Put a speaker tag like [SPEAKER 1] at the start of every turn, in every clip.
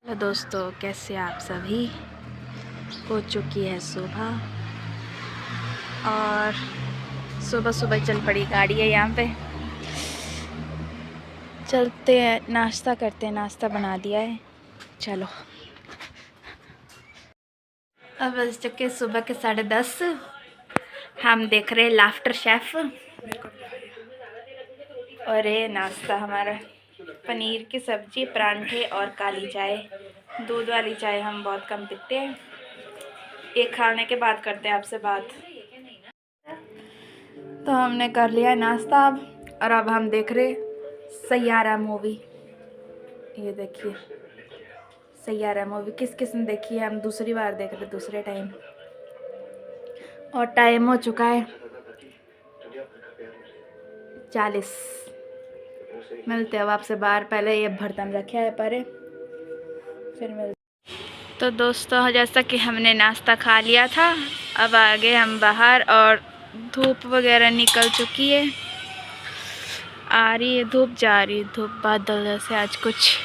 [SPEAKER 1] Hello दोस्तों, कैसे आप सभी। हो चुकी है सुबह और सुबह सुबह चल पड़ी गाड़ी है यहाँ पे। चलते हैं, नाश्ता करते हैं। नाश्ता बना दिया है, चलो। अब बज चुके सुबह के 10:30। हम देख रहे हैं लाफ्टर शेफ। और ये नाश्ता हमारा पनीर की सब्जी, परांठे और काली चाय। दूध वाली चाय हम बहुत कम पीते हैं। एक खाने के बाद करते हैं आपसे बात। तो हमने कर लिया नाश्ता अब, और अब हम देख रहे सैयारा मूवी। ये देखिए सैयारा मूवी किस किसने देखी है। हम दूसरी बार देख रहे दूसरे टाइम, और टाइम हो चुका है 40। मिलते हैं अब आपसे बाहर। पहले ये बर्तन रखे है परे, फिर मिलते। तो दोस्तों, जैसा कि हमने नाश्ता खा लिया था, अब आ गए हम बाहर और धूप वगैरह निकल चुकी है। आ रही है धूप, जा रही है धूप। बादल जैसे आज कुछ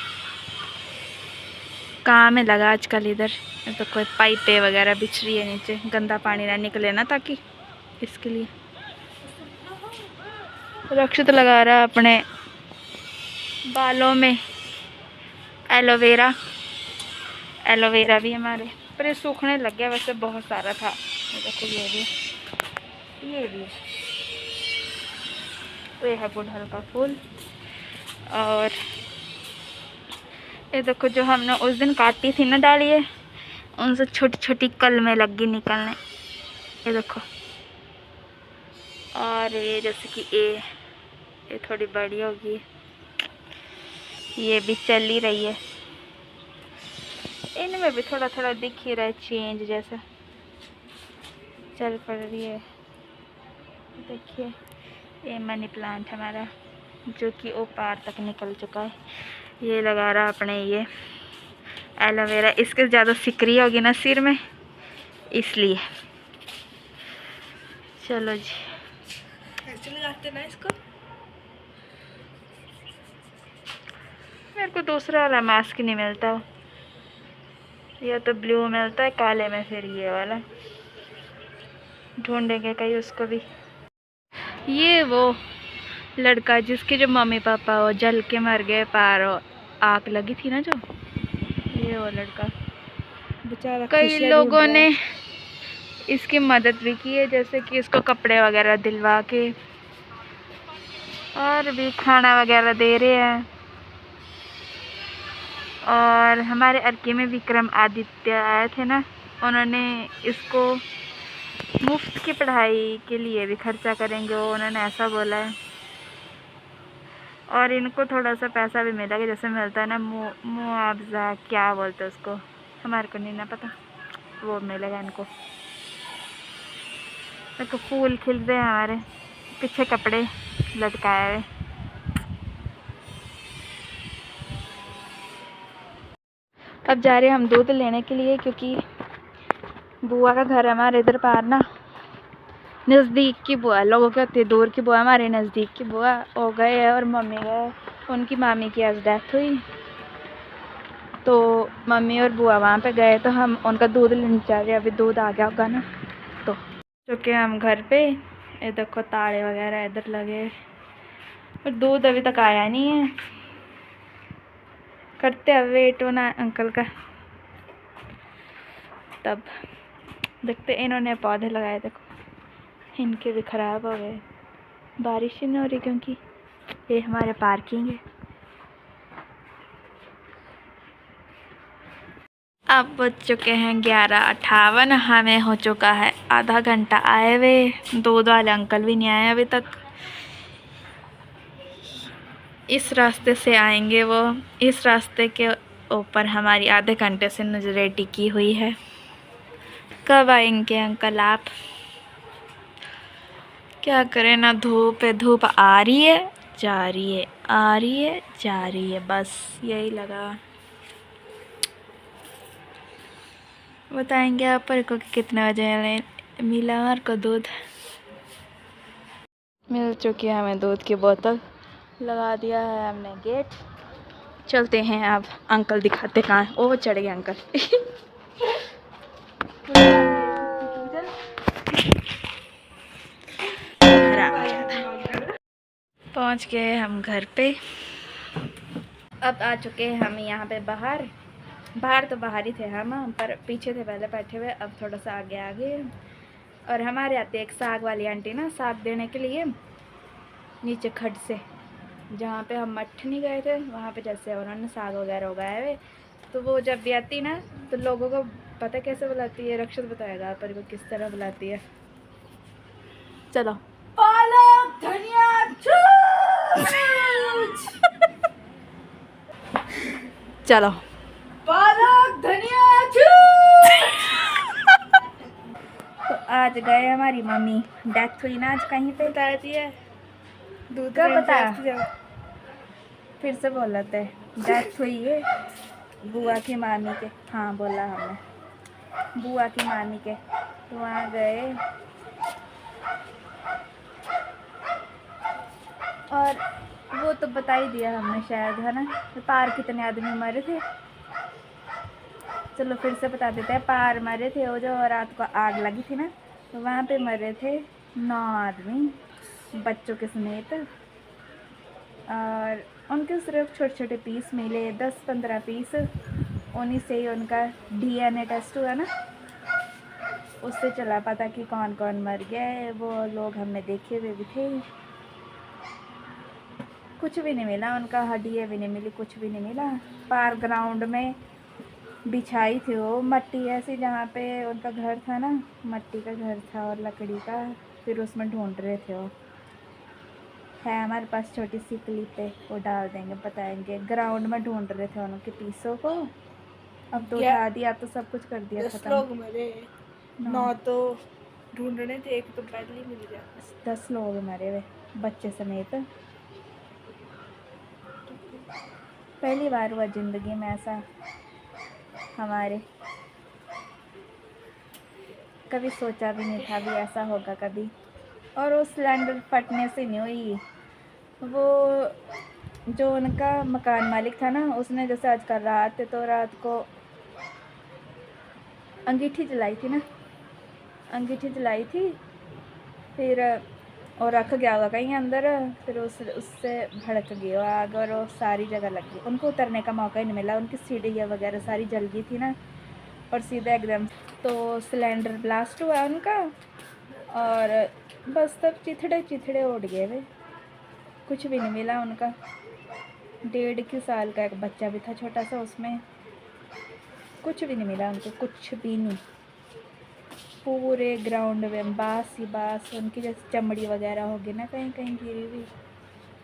[SPEAKER 1] काम है लगा आजकल इधर। तो कोई पाइपें वगैरह बिछ रही है नीचे, गंदा पानी ना निकले ना, ताकि इसके लिए रक्षित लगा रहा है अपने बालों में एलोवेरा। एलोवेरा भी हमारे पर ये सूखने लग गया, वैसे बहुत सारा था। देखो ये भी तो ये है गुड़हल का फूल। और ये देखो जो हमने उस दिन काटी थी ना डालिए, उनसे छोटी छोटी कलमें लग गई निकलने। ये देखो। और ये जैसे कि ये थोड़ी बड़ी होगी, ये भी चल ही रही है। इनमें भी थोड़ा थोड़ा दिख ही रहा है चेंज, जैसा चल पड़ रही है। देखिए ये मनी प्लांट हमारा, जो कि वो पार तक निकल चुका है। ये लगा रहा अपने ये एलोवेरा। इसके ज़्यादा सिकरी होगी ना सिर में, इसलिए। चलो जी, कैसे लगाते ना इसको। मेरे को दूसरा वाला मास्क नहीं मिलता, या तो ब्लू मिलता है काले में, फिर ये वाला ढूंढेंगे कहीं उसको भी। ये वो लड़का जिसके जो मम्मी पापा वो जल के मर गए, पार आग लगी थी ना जो, ये वो लड़का बेचारा। कई लोगों ने इसकी मदद भी की है, जैसे कि इसको कपड़े वगैरह दिलवा के, और भी खाना वगैरह दे रहे हैं। और हमारे अर्की में विक्रम आदित्य आए थे ना, उन्होंने इसको मुफ्त की पढ़ाई के लिए भी खर्चा करेंगे, वो उन्होंने ऐसा बोला है। और इनको थोड़ा सा पैसा भी मिलेगा, जैसे मिलता है ना मुआवजा, क्या बोलते हैं उसको, हमारे को नहीं ना पता, वो मिलेगा इनको। देखो फूल खिल रहे हैं हमारे पीछे, कपड़े लटकाए हुए। अब जा रहे हैं हम दूध लेने के लिए, क्योंकि बुआ का घर हमारे इधर पार ना, नज़दीक की बुआ, लोगों के होती है दूर की बुआ, हमारे नज़दीक की बुआ हो गए है। और मम्मी गए, उनकी मामी की आज डेथ हुई, तो मम्मी और बुआ वहाँ पे गए, तो हम उनका दूध लेने जा रहे हैं। अभी दूध आ गया होगा ना, तो चुके हम घर पे। ये देखो ताले वगैरह इधर लगे, और दूध अभी तक आया नहीं है। करते हैं वेट होना अंकल का, तब देखते। इन्होंने पौधे लगाए, देखो इनके भी ख़राब हो गए, बारिश ही नहीं हो रही, क्योंकि ये हमारे पार्किंग है। अब बज चुके हैं 11:58। हमें हो चुका है आधा घंटा आए हुए, दूध वाले अंकल भी नहीं आए अभी तक। इस रास्ते से आएंगे वो, इस रास्ते के ऊपर हमारी आधे घंटे से नज़रें टिकी हुई है। कब आएंगे अंकल आप। क्या करें ना, धूप है, धूप आ रही है जा रही है, आ रही है जा रही है, बस यही लगा। बताएंगे आप पर को कितने बजे मिला हमारे को दूध। मिल चुकी है हमें दूध की बोतल, लगा दिया है हमने गेट। चलते हैं अब, अंकल दिखाते कहाँ हैं। ओ चढ़ गए अंकल। पहुंच गए हम घर पे। अब आ चुके हैं हम यहाँ पे बाहर तो बाहर ही थे हम पर पीछे थे पहले बैठे हुए, अब थोड़ा सा आगे आगे। और हमारे आते एक साग वाली आंटी ना, साग देने के लिए नीचे खड से, जहाँ पे हम मठ नहीं गए थे वहाँ पे, जैसे उन्होंने साग वगैरह उगाए हुए। तो वो जब भी आती ना तो लोगों को पता कैसे बुलाती है, रक्षित बताएगा पर वो किस तरह बुलाती है। चलो, पालक धनिया चलो, पालक धनिया। तो आज गए हमारी मम्मी, डेथ हुई ना आज कहीं पे, बता दिया दूध का बता, फिर से बोल लेते, डेथ हुई है बुआ की मामी के। हाँ बोला हमने, बुआ की मामी के। तो वहाँ गए और वो तो बता ही दिया हमने शायद, है ना। तो पार कितने आदमी मरे थे, चलो फिर से बता देते हैं। पार मरे थे, वो जो रात को आग लगी थी ना, तो वहाँ पे मरे थे 9 आदमी बच्चों के समेत। और उनके सिर्फ छोटे छोटे पीस मिले, 10-15 पीस। उन्हीं से ही उनका DNA टेस्ट हुआ ना, उससे चला पता कि कौन कौन मर गए। वो लोग हमने देखे हुए भी थे। कुछ भी नहीं मिला उनका, हड्डियाँ भी नहीं मिली, कुछ भी नहीं मिला। पार ग्राउंड में बिछाई थी वो मट्टी ऐसी, जहाँ पे उनका घर था ना, मट्टी का घर था और लकड़ी का, फिर उसमें ढूंढ रहे थे वो। है हमारे पास छोटी सी क्लिप है, वो डाल देंगे, बताएंगे। ग्राउंड में ढूंढ रहे थे उनके पीसों को, अब तो उठा दिया, अब तो सब कुछ कर दिया
[SPEAKER 2] 10 लोग मरे, 9 तो ढूंढने थे, एक तो पहले मिल गया।
[SPEAKER 1] 10 लोग मरे हुए बच्चे समेत। पहली बार हुआ ज़िंदगी में ऐसा हमारे, कभी सोचा भी नहीं था भी ऐसा होगा कभी। और वो सिलेंडर फटने से नहीं हुई, वो जो उनका मकान मालिक था ना, उसने जैसे आज कल रात, तो रात को अंगीठी जलाई थी ना, अंगीठी जलाई थी, फिर और रख गया होगा कहीं अंदर, फिर उससे भड़क गई वो आग और वो सारी जगह लग गई। उनको उतरने का मौका ही नहीं मिला, उनकी सीढ़ियाँ वगैरह सारी जल गई थी ना, और सीधा एकदम तो सिलेंडर ब्लास्ट हुआ उनका। और बस तब चिथड़े चिथड़े उड़ गए वे, कुछ भी नहीं मिला उनका। 1.5 साल का एक बच्चा भी था छोटा सा, उसमें कुछ भी नहीं मिला उनको, कुछ भी नहीं। पूरे ग्राउंड में बास ही बास, उनकी जैसे चमड़ी वगैरह होगी ना कहीं कहीं गिरी हुई,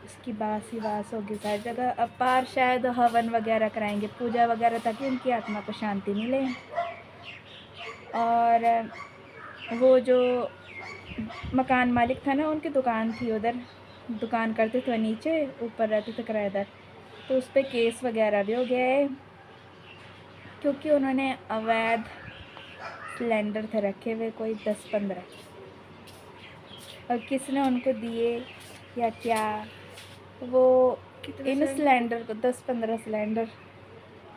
[SPEAKER 1] उसकी बास ही बास होगी सारी जगह। अब पार शायद हवन वगैरह कराएंगे, पूजा वगैरह, ताकि उनकी आत्मा को शांति मिले। और वो जो मकान मालिक था ना, उनकी दुकान थी उधर, दुकान करते थे नीचे, ऊपर रहते थे किराएदार, तो उस पर केस वगैरह भी हो गया है, क्योंकि उन्होंने अवैध सिलेंडर थे रखे हुए कोई 10-15, और किसने उनको दिए या क्या, वो इन सिलेंडर को 10-15 सिलेंडर,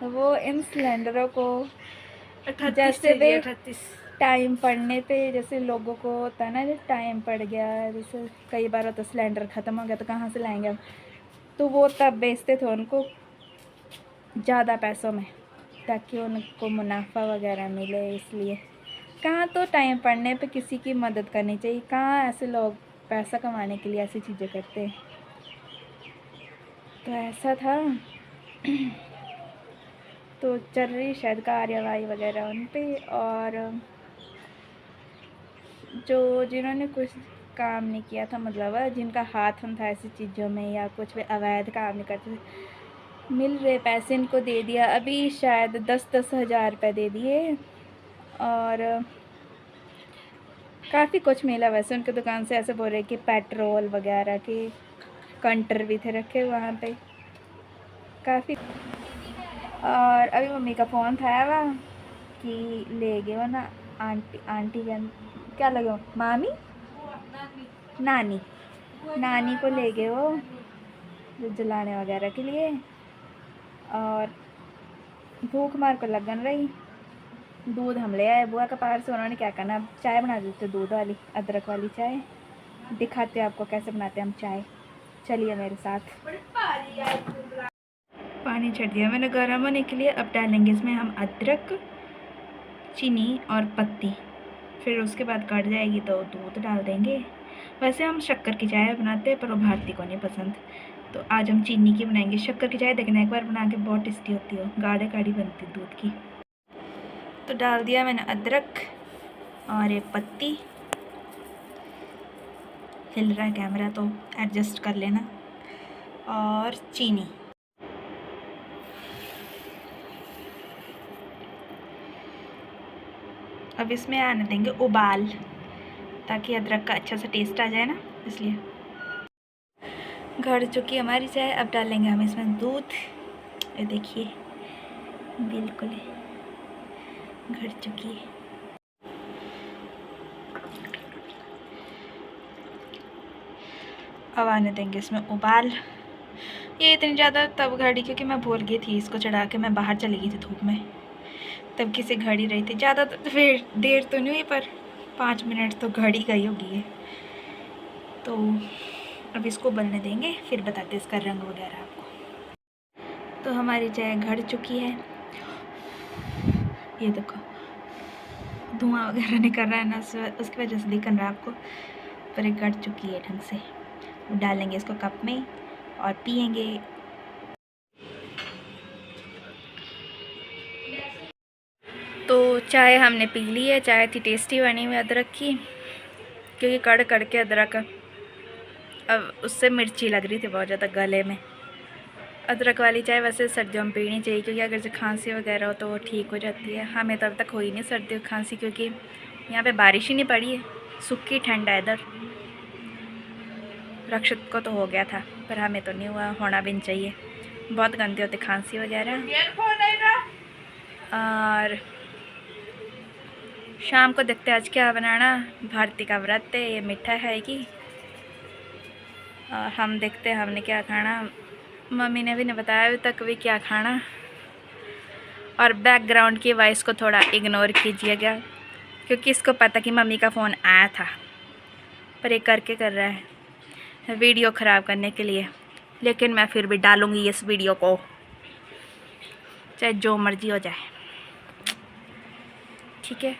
[SPEAKER 1] वो इन सिलेंडरों को जैसे वे टाइम पड़ने पे, जैसे लोगों को होता है ना, जैसे टाइम पड़ गया, जैसे कई बार होता सिलेंडर ख़त्म हो गया तो कहाँ से लाएंगे हम, तो वो तब बेचते थे उनको ज़्यादा पैसों में, ताकि उनको मुनाफा वगैरह मिले। इसलिए कहाँ तो टाइम पड़ने पे किसी की मदद करनी चाहिए, कहाँ ऐसे लोग पैसा कमाने के लिए ऐसी चीज़ें करते हैं। तो ऐसा था। तो चल रही शायद कार्यवाही वगैरह उन पे, और जो जिन्होंने कुछ काम नहीं किया था, मतलब जिनका हाथ हम था ऐसी चीज़ों में या कुछ भी अवैध काम नहीं करते थे, मिल रहे पैसे इनको दे दिया। अभी शायद 10-10 हज़ार रुपये दे दिए, और काफ़ी कुछ मिला वैसे उनकी दुकान से। ऐसे बोल रहे कि पेट्रोल वगैरह के कंटर भी थे रखे वहाँ पे काफ़ी। और अभी मम्मी का फ़ोन था वह कि ले गए हो ना आंटी क्या लगे हो, मामी नानी को ले गए हो जो जलाने वगैरह के लिए। भूख मार को लगन रही। दूध हम ले आए बुआ का पार से। उन्होंने क्या करना, अब चाय बना देते, दूध वाली अदरक वाली चाय। दिखाते हैं आपको कैसे बनाते हैं हम चाय, चलिए मेरे साथ। पानी छड़ दिया मैंने गर्म होने के लिए। अब डालेंगे इसमें हम अदरक, चीनी और पत्ती। फिर उसके बाद कट जाएगी तो दूध डाल देंगे। वैसे हम शक्कर की चाय बनाते हैं पर वो भारती को नहीं पसंद, तो आज हम चीनी की बनाएंगे। शक्कर की चाय देखना एक बार बना के, बहुत टेस्टी होती है, गाढ़े गाढ़ी बनती है दूध की। तो डाल दिया मैंने अदरक और ये पत्ती। हिल रहा है कैमरा तो एडजस्ट कर लेना। और चीनी। अब इसमें आने देंगे उबाल, ताकि अदरक का अच्छा सा टेस्ट आ जाए ना, इसलिए। घड़ चुकी हमारी चाय। अब डालेंगे हम इसमें दूध। ये देखिए बिल्कुल घड़ चुकी है। अब आने देंगे इसमें उबाल। ये इतनी ज़्यादा तब घड़ी क्योंकि मैं भूल गई थी इसको चढ़ा के, मैं बाहर चली गई थी धूप में, तब किसी घड़ी रही थी। ज़्यादा फिर देर तो नहीं हुई पर 5 मिनट तो घड़ी गई होगी है। तो अब इसको उबलने देंगे, फिर बताते हैं इसका रंग वगैरह आपको। तो हमारी चाय घड़ चुकी है। ये देखो धुआं वगैरह निकल रहा है ना, उसकी वजह से दिख रहा है आपको, पर ये घड़ चुकी है ढंग से। डालेंगे इसको कप में और पियेंगे। तो चाय हमने पी ली है। चाय थी टेस्टी बनी हुई अदरक की, क्योंकि कड़ कड़ के अदरक, अब उससे मिर्ची लग रही थी बहुत ज़्यादा गले में। अदरक वाली चाय वैसे सर्दियों में पीनी चाहिए, क्योंकि अगर जो खांसी वगैरह हो तो वो ठीक हो जाती है। हमें तो अब तक हुई नहीं सर्दी और खांसी, क्योंकि यहाँ पे बारिश ही नहीं पड़ी है, सूखी ठंड है इधर। रक्षित को तो हो गया था पर हमें तो नहीं हुआ, होना भी नहीं चाहिए, बहुत गंदी होती खांसी वगैरह। और शाम को देखते आज क्या बनाना। भारती का व्रत है, ये मीठा खाएगी और हम देखते हैं हमने क्या खाना। मम्मी ने भी नहीं बताया अभी तक भी क्या खाना। और बैकग्राउंड की वॉइस को थोड़ा इग्नोर कीजिएगा, क्योंकि इसको पता कि मम्मी का फ़ोन आया था, पर ये करके कर रहा है वीडियो ख़राब करने के लिए। लेकिन मैं फिर भी डालूँगी इस वीडियो को, चाहे जो मर्ज़ी हो जाए, ठीक है।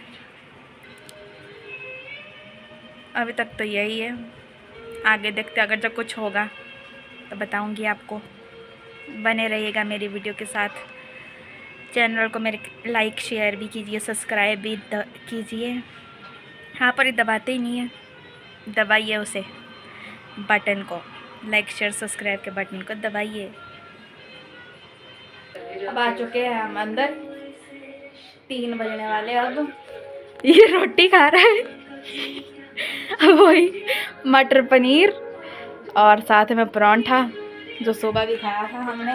[SPEAKER 1] अभी तक तो यही है, आगे देखते अगर जब कुछ होगा तो बताऊंगी आपको। बने रहिएगा मेरी वीडियो के साथ। चैनल को मेरे लाइक शेयर भी कीजिए, सब्सक्राइब भी कीजिए। हाँ पर ये दबाते ही नहीं है, दबाइए उसे बटन को, लाइक शेयर सब्सक्राइब के बटन को दबाइए। अब आ चुके हैं हम अंदर, 3 बजने वाले। अब ये रोटी खा रहा है वही मटर पनीर और साथ में परांठा, जो सुबह भी खाया था हमने।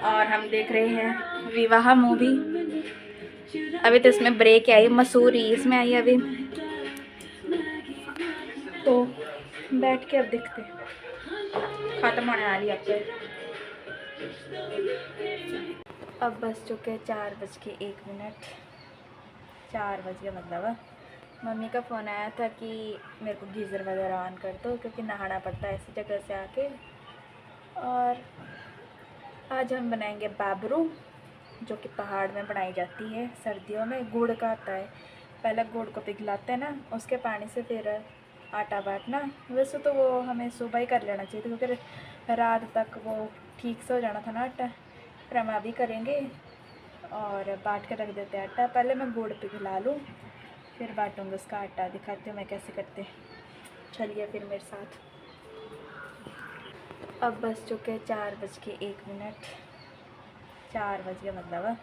[SPEAKER 1] और हम देख रहे हैं विवाह मूवी। अभी तो इसमें ब्रेक आई, मसूरी इसमें आई अभी, तो बैठ के अब देखते हैं, ख़त्म होने वाली अब तो। अब बज चुके 4:01। 4 बज गए मतलब। मम्मी का फ़ोन आया था कि मेरे को गीज़र वगैरह ऑन कर दो, क्योंकि नहाना पड़ता है ऐसी जगह से आके। और आज हम बनाएंगे बाबरू, जो कि पहाड़ में बनाई जाती है सर्दियों में। गुड़ का आता है, पहले गुड़ को पिघलाते हैं ना, उसके पानी से फिर आटा बाटना। वैसे तो वो हमें सुबह ही कर लेना चाहिए था, क्योंकि रात तक वो ठीक से हो जाना था ना आटा। फिर हम अभी करेंगे और बाट के रख देते हैं आटा। पहले मैं गुड़ पिघला लूँ, फिर बाटूँगी उसका आटा। दिखाती हूँ मैं कैसे करते हैं, चलिए फिर मेरे साथ। अब बज चुके 4:01। 4 बज गए मतलब।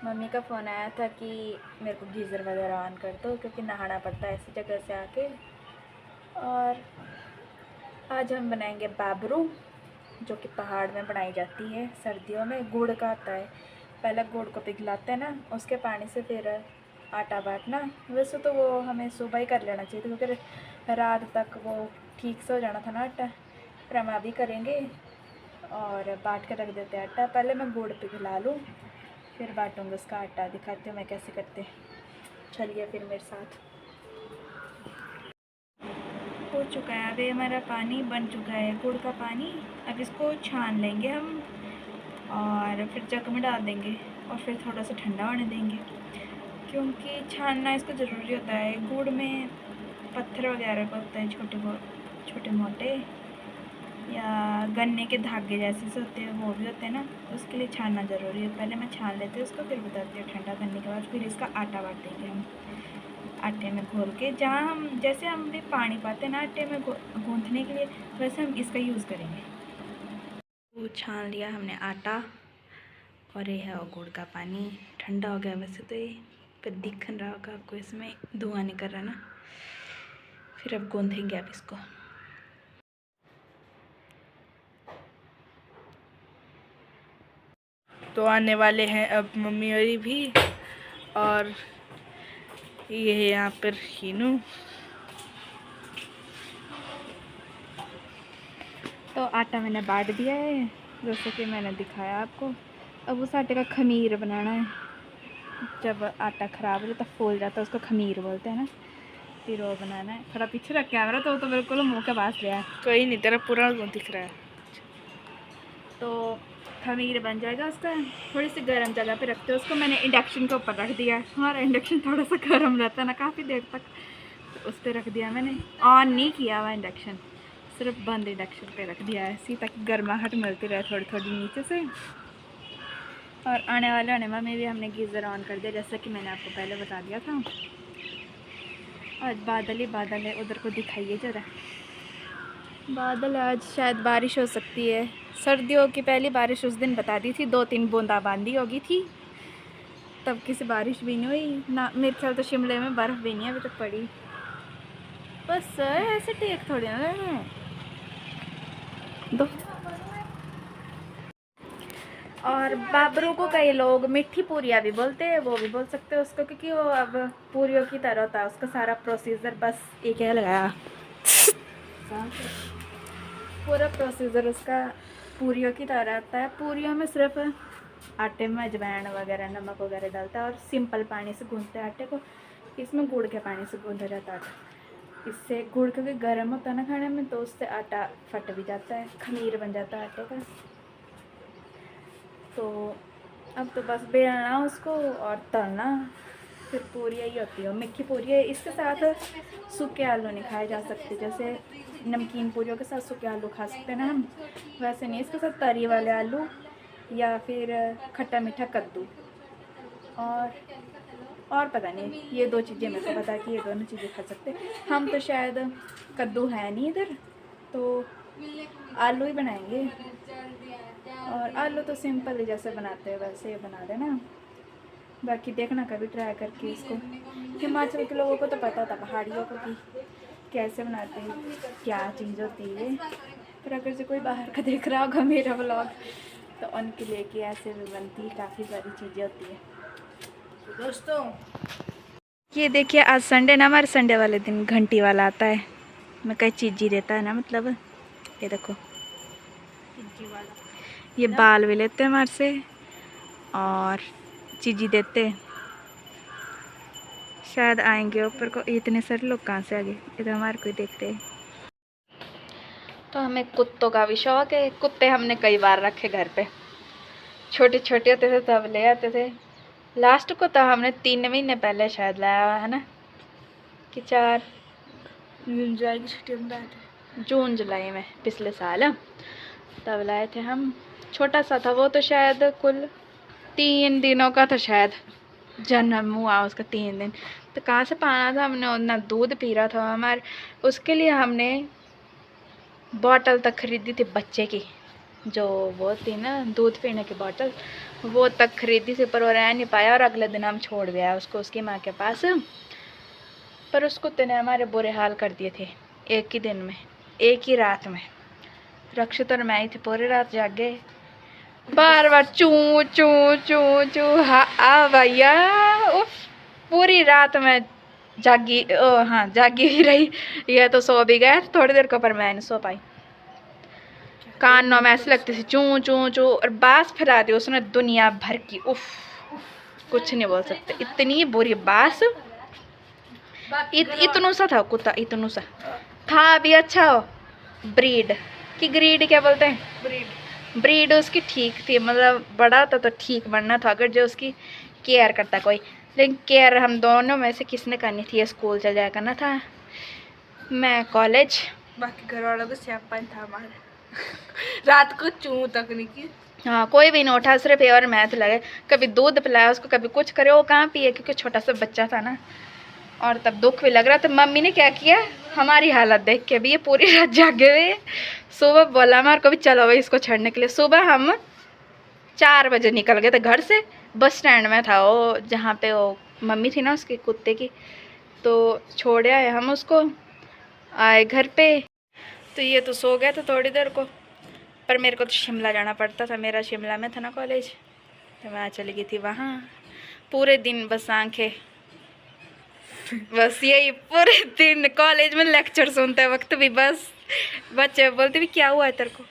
[SPEAKER 1] मम्मी का फ़ोन आया था कि मेरे को गीज़र वगैरह ऑन कर दो, क्योंकि नहाना पड़ता है ऐसी जगह से आके। और आज हम बनाएंगे बाबरू, जो कि पहाड़ में बनाई जाती है सर्दियों में। गुड़ का आता है, पहले गुड़ को पिघलाते हैं ना, उसके पानी से फिर आटा बाटना। वैसे तो वो हमें सुबह ही कर लेना चाहिए था, क्योंकि रात तक वो ठीक से हो जाना था ना आटा। फिर हम अभी करेंगे और बाट के रख देते हैं आटा। पहले मैं गुड़ पिघला लूँ, फिर बांटूंगा उसका आटा, दिखाती हूँ मैं कैसे करते हैं। चलिए फिर मेरे साथ। हो चुका है अभी हमारा पानी बन चुका है, गुड़ का पानी। अब इसको छान लेंगे हम और फिर जग में डाल देंगे और फिर थोड़ा सा ठंडा होने देंगे, क्योंकि छानना इसको ज़रूरी होता है। गुड़ में पत्थर वगैरह होते हैं छोटे मोटे, या गन्ने के धागे जैसे से होते हैं वो भी होते हैं ना, उसके लिए छानना ज़रूरी है। पहले मैं छान लेती हूँ उसको, फिर बताती हूँ ठंडा करने के बाद फिर इसका आटा बांट देंगे हम। आटे में घोल के, जहाँ हम जैसे हम भी पानी पाते हैं ना आटे में गूँथने के लिए, वैसे हम इसका यूज़ करेंगे। वो छान लिया हमने आटा और ये है और गुड़ का पानी। ठंडा हो गया वैसे तो ये, पर दिख रहा होगा आपको, इसमें धुआं निकल रहा ना। फिर अब गूँथेंगे आप इसको।
[SPEAKER 2] तो आने वाले हैं अब मम्मी और भी, और ये है यहाँ पर हीनू।
[SPEAKER 1] तो आटा मैंने बांट दिया है जैसे कि मैंने दिखाया आपको। अब उस आटे का खमीर बनाना है। जब आटा ख़राब हो तो फूल जाता है, उसको खमीर बोलते हैं ना। फिर वो बनाना है। थोड़ा पीछे रख कैमरा, तो बिल्कुल मुँह के पास लिया है।
[SPEAKER 2] कोई नहीं, तेरा पूरा दिख रहा है।
[SPEAKER 1] तो खमीर बन जाएगा उसका। थोड़ी सी गर्म जगह पे रखते हैं उसको। मैंने इंडक्शन के ऊपर रख दिया है। हमारा इंडक्शन थोड़ा सा गर्म रहता है ना काफ़ी देर तक, तो उस पर रख दिया मैंने। ऑन नहीं किया हुआ इंडक्शन, सिर्फ बंद इंडक्शन पे रख दिया है ऐसी, ताकि गर्माहट मिलती रहे थोड़ी थोड़ी नीचे से। और आने वाले में भी हमने गीज़र ऑन कर दिया, जैसा कि मैंने आपको पहले बता दिया था। आज बादल ही बादल है, उधर को दिखाइए ज़रा। बादल, आज शायद बारिश हो सकती है। सर्दियों की पहली बारिश उस दिन बता दी थी, 2-3 बूंदाबांदी होगी थी, तब किसी बारिश भी नहीं हुई ना। मेरे ख्याल तो शिमले में बर्फ़ भी नहीं अभी तक पड़ी। बस ऐसे टेक थोड़ी ना दो। और बाबरों को कई लोग मिट्टी पूरियाँ भी बोलते हैं, वो भी बोल सकते हैं उसको, क्योंकि वो अब पूरियों की तरह होता है उसका सारा प्रोसीजर। बस एक है लगाया पूरा प्रोसीजर उसका पूरियों की तरह होता है। पूरियों में सिर्फ आटे में अजवाइन वगैरह नमक वगैरह डालता है और सिंपल पानी से गूंथते हैं आटे को। इसमें गुड़ के पानी से गूंथा जाता है आटा। इससे गुड़ क्योंकि गर्म होता है ना खाने में, तो उससे आटा फट भी जाता है, खमीर बन जाता है आटे का। तो अब तो बस बेलना उसको और तलना, फिर पूरी ही होती है मिठी पूरी है। इसके साथ सूखे आलू नहीं खाए जा सकते, जैसे नमकीन पूरियों के साथ सूखे आलू खा सकते हैं ना हम, वैसे नहीं। इसके साथ तरी वाले आलू या फिर खट्टा मीठा कद्दू, और पता नहीं, ये 2 चीज़ें मेरे को पता है कि ये दोनों चीज़ें खा सकते हैं हम। तो शायद कद्दू है नहीं इधर, तो आलू ही बनाएंगे। और आलू तो सिंपल ही जैसे बनाते हैं वैसे ही बना देना। बाकी देखना कभी ट्राई करके इसको। हिमाचल के लोगों को तो पता था, पहाड़ियों को कि कैसे बनाते हैं, क्या चीज़ होती है। पर अगर से कोई बाहर का देख रहा होगा मेरा व्लॉग, तो उनके लिए कि ऐसे भी बनती है, काफ़ी सारी चीज़ें होती है।
[SPEAKER 2] तो दोस्तों
[SPEAKER 1] ये देखिए, आज संडे ना, हमारे संडे वाले दिन घंटी वाला आता है। मैं कई चीज़ ही देता है ना, मतलब ये देखो, ये बाल भी लेते हैं हमारे से और चीज़ी देते हैं। शायद आएंगे ऊपर को। इतने सारे लोग कहाँ से आ गए, इधर हमारे कोई देखते हैं। तो हमें कुत्तों का भी शौक है। कुत्ते हमने कई बार रखे घर पे, छोटे छोटे होते थे तब ले आते थे। लास्ट को तो हमने 3 महीने पहले शायद लाया हुआ है ना, कि 4
[SPEAKER 2] जुलाई की छुट्टियों में आए थे,
[SPEAKER 1] जून जुलाई में पिछले साल, तब लाए थे हम। छोटा सा था वो, तो शायद कुल 3 दिनों का था शायद, जन्म हुआ उसका 3 दिन। तो कहाँ से पाना था, हमने उतना दूध पी रहा था हमारे, उसके लिए हमने बॉटल तक खरीदी थी बच्चे की, जो वो थी ना दूध पीने की बॉटल, वो तक खरीदी थी। पर वो रह नहीं पाया और अगले दिन हम छोड़ गया उसको उसकी माँ के पास। पर उस कुत्ते ने हमारे बुरे हाल कर दिए थे, एक ही दिन में, एक ही रात में। रक्षित और मैं ही थे, पूरी रात जागे, बार बार चू चू चू चू। हाँ भैया, उफ, पूरी रात में जागी, हाँ जागी ही रही। यह तो सो भी गया थोड़ी देर को, पर मैं नहीं सो पाई। कानों में ऐसे लगती थी चू चू चू, और बास फैला दी उसने दुनिया भर की। उफ, कुछ नहीं बोल सकते, इतनी बुरी बास। इतनू सा था कुत्ता, इतनू सा था भी अच्छा हो। ब्रीड की ग्रीड क्या बोलते हैं, ब्रीड उसकी ठीक थी, मतलब बड़ा था तो ठीक बनना था अगर जो उसकी केयर करता कोई। लेकिन केयर हम दोनों में से किसने करनी थी, स्कूल चल जाया करना था, मैं कॉलेज,
[SPEAKER 2] बाकी घर वालों को स्यापन था हमारे। रात को चूं तक नहीं की।
[SPEAKER 1] हाँ कोई भी नहीं उठा, सिर्फ ये और मैथ लगे, कभी दूध पिलाया उसको, कभी कुछ करे, वो कहाँ पिए क्योंकि छोटा सा बच्चा था ना। और तब दुख भी लग रहा था। मम्मी ने क्या किया, हमारी हालत देख के भी, ये पूरी रात जागे हुए। सुबह बोला हमारे को भी चलो भाई इसको छोड़ने के लिए। सुबह हम 4 बजे निकल गए थे घर से, बस स्टैंड में था वो जहाँ पे वो मम्मी थी ना उसके कुत्ते की, तो छोड़ आए हम उसको, आए घर पे। तो ये तो सो गया था थोड़ी देर को, पर मेरे को तो शिमला जाना पड़ता था, मेरा शिमला में था ना कॉलेज, तो मैं चली गई थी वहाँ। पूरे दिन बस आंखें, बस यही पूरे दिन कॉलेज में लेक्चर सुनते वक्त भी बस बच्चे बोलते भी क्या हुआ है तेरे को,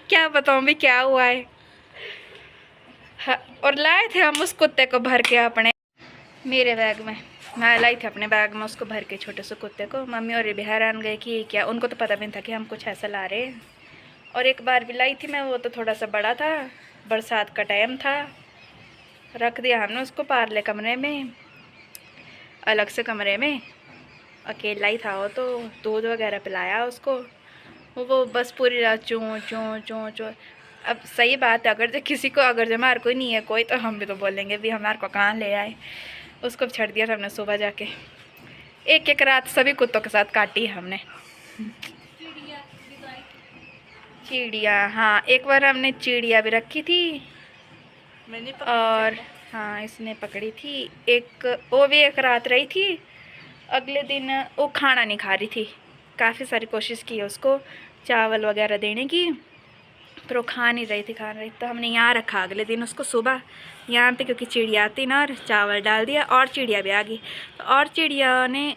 [SPEAKER 1] क्या बताऊँ भी क्या हुआ है। हाँ, और लाए थे हम उस कुत्ते को भर के अपने मेरे बैग में, मैं लाई थी अपने बैग में उसको भर के, छोटे से कुत्ते को। मम्मी और भी हैरान गए कि क्या, उनको तो पता भी नहीं था कि हम कुछ ऐसा ला रहे हैं। और एक बार भी लाई थी मैं, वो तो थोड़ा सा बड़ा था, बरसात का टाइम था, रख दिया हमने उसको पार्ले कमरे में, अलग से कमरे में, अकेला ही था वो, तो दूध वगैरह पिलाया उसको। वो बस पूरी रात चूँ चूँ चूँ चूँ। अब सही बात है, अगर जो किसी को, अगर जो हमारे कोई नहीं है कोई, तो हम भी तो बोलेंगे भी हमारे को कहाँ ले आए। उसको छड़ दिया था हमने सुबह जाके, एक एक रात सभी कुत्तों के साथ काटी है हमने। चिड़िया, हाँ एक बार हमने चिड़िया भी रखी थी,
[SPEAKER 2] मैंने
[SPEAKER 1] और हाँ इसने पकड़ी थी एक, वो भी एक रात रही थी। अगले दिन वो खाना नहीं खा रही थी, काफ़ी सारी कोशिश की उसको चावल वगैरह देने की, पर वो खा नहीं रही थी, तो हमने यहाँ रखा अगले दिन उसको सुबह यहाँ पे, क्योंकि चिड़िया आती ना, और चावल डाल दिया और चिड़िया भी आ गई, तो और चिड़िया ने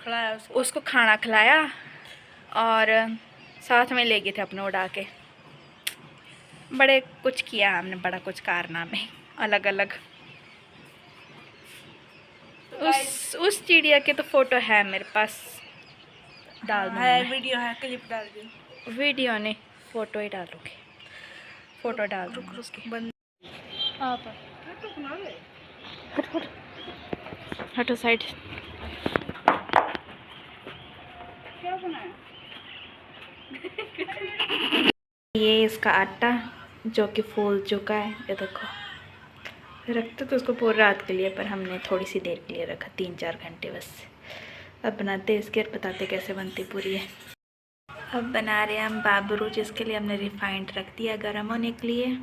[SPEAKER 2] खिलाया
[SPEAKER 1] उसको खाना खिलाया, और साथ में ले गए थे अपने उड़ा के। बड़े कुछ किया हमने, बड़ा कुछ कारनामे अलग अलग। उस चिड़िया के तो फोटो है मेरे पास, डाल दूँगी
[SPEAKER 2] है,
[SPEAKER 1] मैं।
[SPEAKER 2] वीडियो है, क्लिप डाल दियो।
[SPEAKER 1] वीडियो ने फोटो ही डालूँगी, फोटो डाल
[SPEAKER 2] रुक
[SPEAKER 1] दूँगी उसकी।
[SPEAKER 2] बंद।
[SPEAKER 1] आप हटो साइड।
[SPEAKER 2] क्या बनाया?
[SPEAKER 1] ये इसका आटा जो कि फूल चुका है, ये देखो। रखते तो उसको पूरी रात के लिए, पर हमने थोड़ी सी देर के लिए रखा, 3-4 घंटे बस। अब बनाते इसके और बताते कैसे बनती पूरी है। अब बना रहे हैं हम बाबरू, जिसके लिए हमने रिफाइंड रख दिया गर्म होने के लिए।